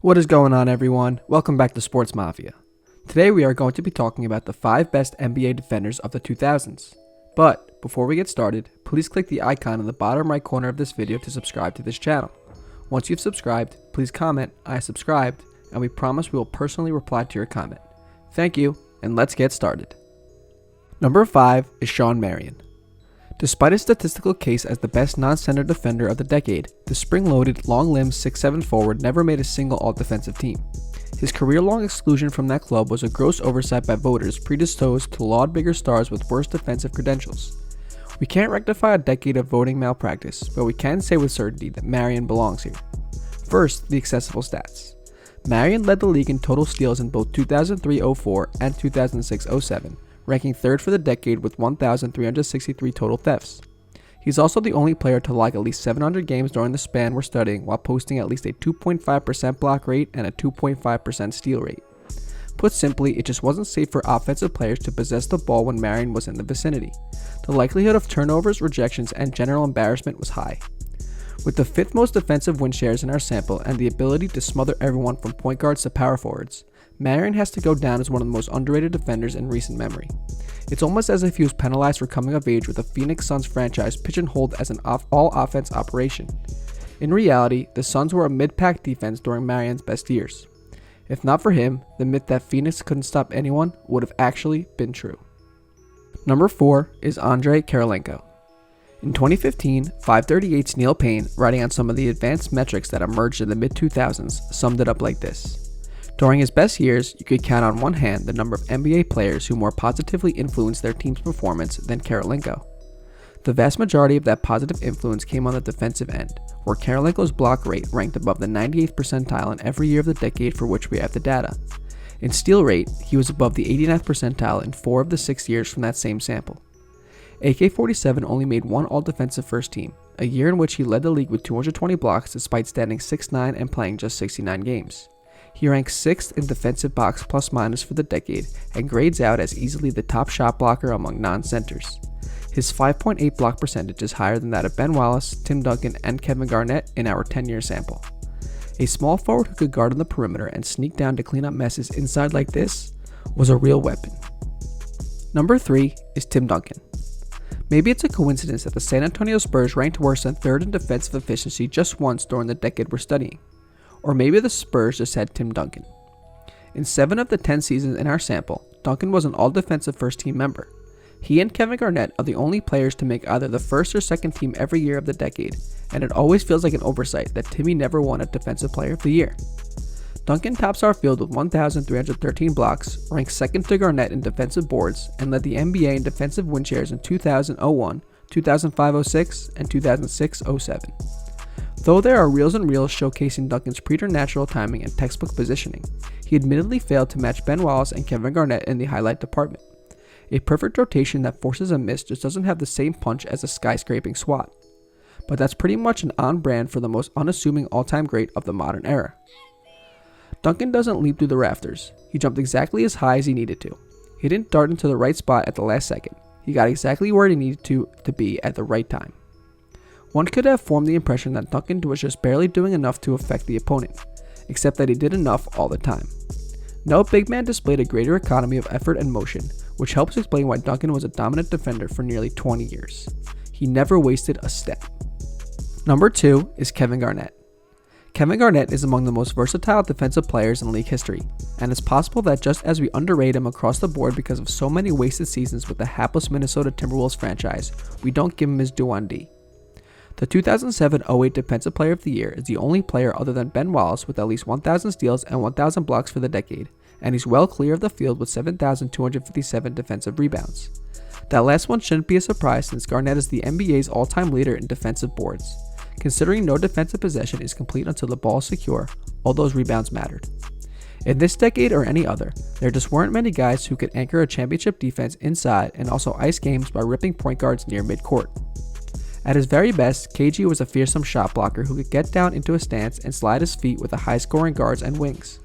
What is going on, everyone? Welcome back to Sportsmafia. Today we are going to be talking about the 5 best NBA defenders of the 2000s. But before we get started, please click the icon in the bottom right corner of this video to subscribe to this channel. Once you've subscribed, please comment, "I subscribed," and we promise we will personally reply to your comment. Thank you, and let's get started. Number 5 is Shawn Marion. Despite his statistical case as the best non-center defender of the decade, the spring-loaded, long-limbed 6'7" forward never made a single all-defensive team. His career-long exclusion from that club was a gross oversight by voters predisposed to laud bigger stars with worse defensive credentials. We can't rectify a decade of voting malpractice, but we can say with certainty that Marion belongs here. First, the accessible stats. Marion led the league in total steals in both 2003-04 and 2006-07, ranking 3rd for the decade with 1,363 total thefts. He's also the only player to log at least 700 games during the span we're studying while posting at least a 2.5% block rate and a 2.5% steal rate. Put simply, it just wasn't safe for offensive players to possess the ball when Marion was in the vicinity. The likelihood of turnovers, rejections, and general embarrassment was high. With the 5th most defensive win shares in our sample and the ability to smother everyone from point guards to power forwards, Marion has to go down as one of the most underrated defenders in recent memory. It's almost as if he was penalized for coming of age with a Phoenix Suns franchise pigeonholed as an all-offense operation. In reality, the Suns were a mid-pack defense during Marion's best years. If not for him, the myth that Phoenix couldn't stop anyone would have actually been true. Number 4 is Andrei Kirilenko. In 2015, 538's Neil Payne, writing on some of the advanced metrics that emerged in the mid-2000s, summed it up like this. During his best years, you could count on one hand the number of NBA players who more positively influenced their team's performance than Kirilenko. The vast majority of that positive influence came on the defensive end, where Kirilenko's block rate ranked above the 98th percentile in every year of the decade for which we have the data. In steal rate, he was above the 89th percentile in 4 of the 6 years from that same sample. AK-47 only made one all-defensive first team, a year in which he led the league with 220 blocks despite standing 6'9" and playing just 69 games. He ranks 6th in defensive box plus-minus for the decade and grades out as easily the top shot blocker among non-centers. His 5.8 block percentage is higher than that of Ben Wallace, Tim Duncan, and Kevin Garnett in our 10-year sample. A small forward who could guard on the perimeter and sneak down to clean up messes inside like this was a real weapon. Number 3 is Tim Duncan. Maybe it's a coincidence that the San Antonio Spurs ranked worse than 3rd in defensive efficiency just once during the decade we're studying. Or maybe the Spurs just had Tim Duncan. In 7 of the 10 seasons in our sample, Duncan was an all-defensive first-team member. He and Kevin Garnett are the only players to make either the first or second team every year of the decade, and it always feels like an oversight that Timmy never won a Defensive Player of the Year. Duncan tops our field with 1,313 blocks, ranks 2nd to Garnett in defensive boards, and led the NBA in defensive win shares in 2000-01, 2005-06, and 2006-07. Though there are reels and reels showcasing Duncan's preternatural timing and textbook positioning, he admittedly failed to match Ben Wallace and Kevin Garnett in the highlight department. A perfect rotation that forces a miss just doesn't have the same punch as a skyscraping swat. But that's pretty much an on-brand for the most unassuming all-time great of the modern era. Duncan doesn't leap through the rafters. He jumped exactly as high as he needed to. He didn't dart into the right spot at the last second. He got exactly where he needed to be at the right time. One could have formed the impression that Duncan was just barely doing enough to affect the opponent, except that he did enough all the time. No big man displayed a greater economy of effort and motion, which helps explain why Duncan was a dominant defender for nearly 20 years. He never wasted a step. Number 2 is Kevin Garnett. Kevin Garnett is among the most versatile defensive players in league history, and it's possible that just as we underrate him across the board because of so many wasted seasons with the hapless Minnesota Timberwolves franchise, we don't give him his due on D. The 2007-08 Defensive Player of the Year is the only player other than Ben Wallace with at least 1,000 steals and 1,000 blocks for the decade, and he's well clear of the field with 7,257 defensive rebounds. That last one shouldn't be a surprise since Garnett is the NBA's all-time leader in defensive boards. Considering no defensive possession is complete until the ball is secure, all those rebounds mattered. In this decade or any other, there just weren't many guys who could anchor a championship defense inside and also ice games by ripping point guards near midcourt. At his very best, KG was a fearsome shot blocker who could get down into a stance and slide his feet with the high-scoring guards and wings.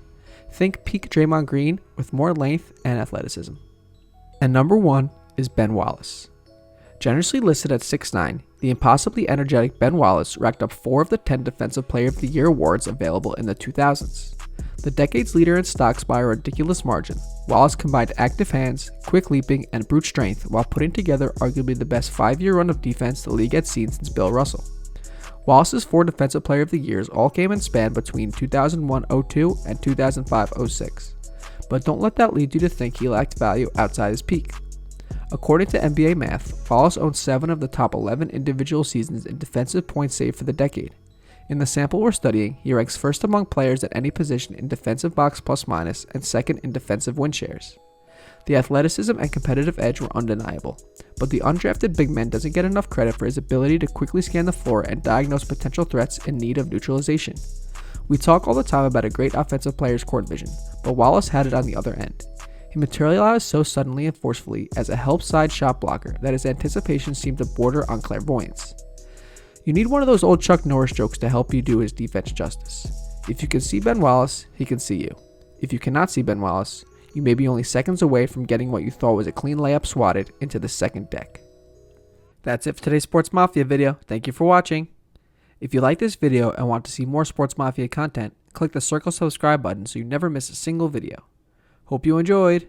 Think peak Draymond Green with more length and athleticism. And number 1 is Ben Wallace. Generously listed at 6'9", the impossibly energetic Ben Wallace racked up 4 of the 10 Defensive Player of the Year awards available in the 2000s. The decade's leader in stocks by a ridiculous margin, Wallace combined active hands, quick leaping, and brute strength while putting together arguably the best 5-year run of defense the league had seen since Bill Russell. Wallace's 4 Defensive Player of the Years all came in span between 2001-02 and 2005-06, but don't let that lead you to think he lacked value outside his peak. According to NBA Math, Wallace owns 7 of the top 11 individual seasons in defensive points saved for the decade. In the sample we're studying, he ranks first among players at any position in defensive box plus-minus and second in defensive win shares. The athleticism and competitive edge were undeniable, but the undrafted big man doesn't get enough credit for his ability to quickly scan the floor and diagnose potential threats in need of neutralization. We talk all the time about a great offensive player's court vision, but Wallace had it on the other end. He materialized so suddenly and forcefully as a help-side shot blocker that his anticipation seemed to border on clairvoyance. You need one of those old Chuck Norris jokes to help you do his defense justice. If you can see Ben Wallace, he can see you. If you cannot see Ben Wallace, you may be only seconds away from getting what you thought was a clean layup swatted into the second deck. That's it for today's Sports Mafia video. Thank you for watching. If you like this video and want to see more Sports Mafia content, click the circle subscribe button so you never miss a single video. Hope you enjoyed.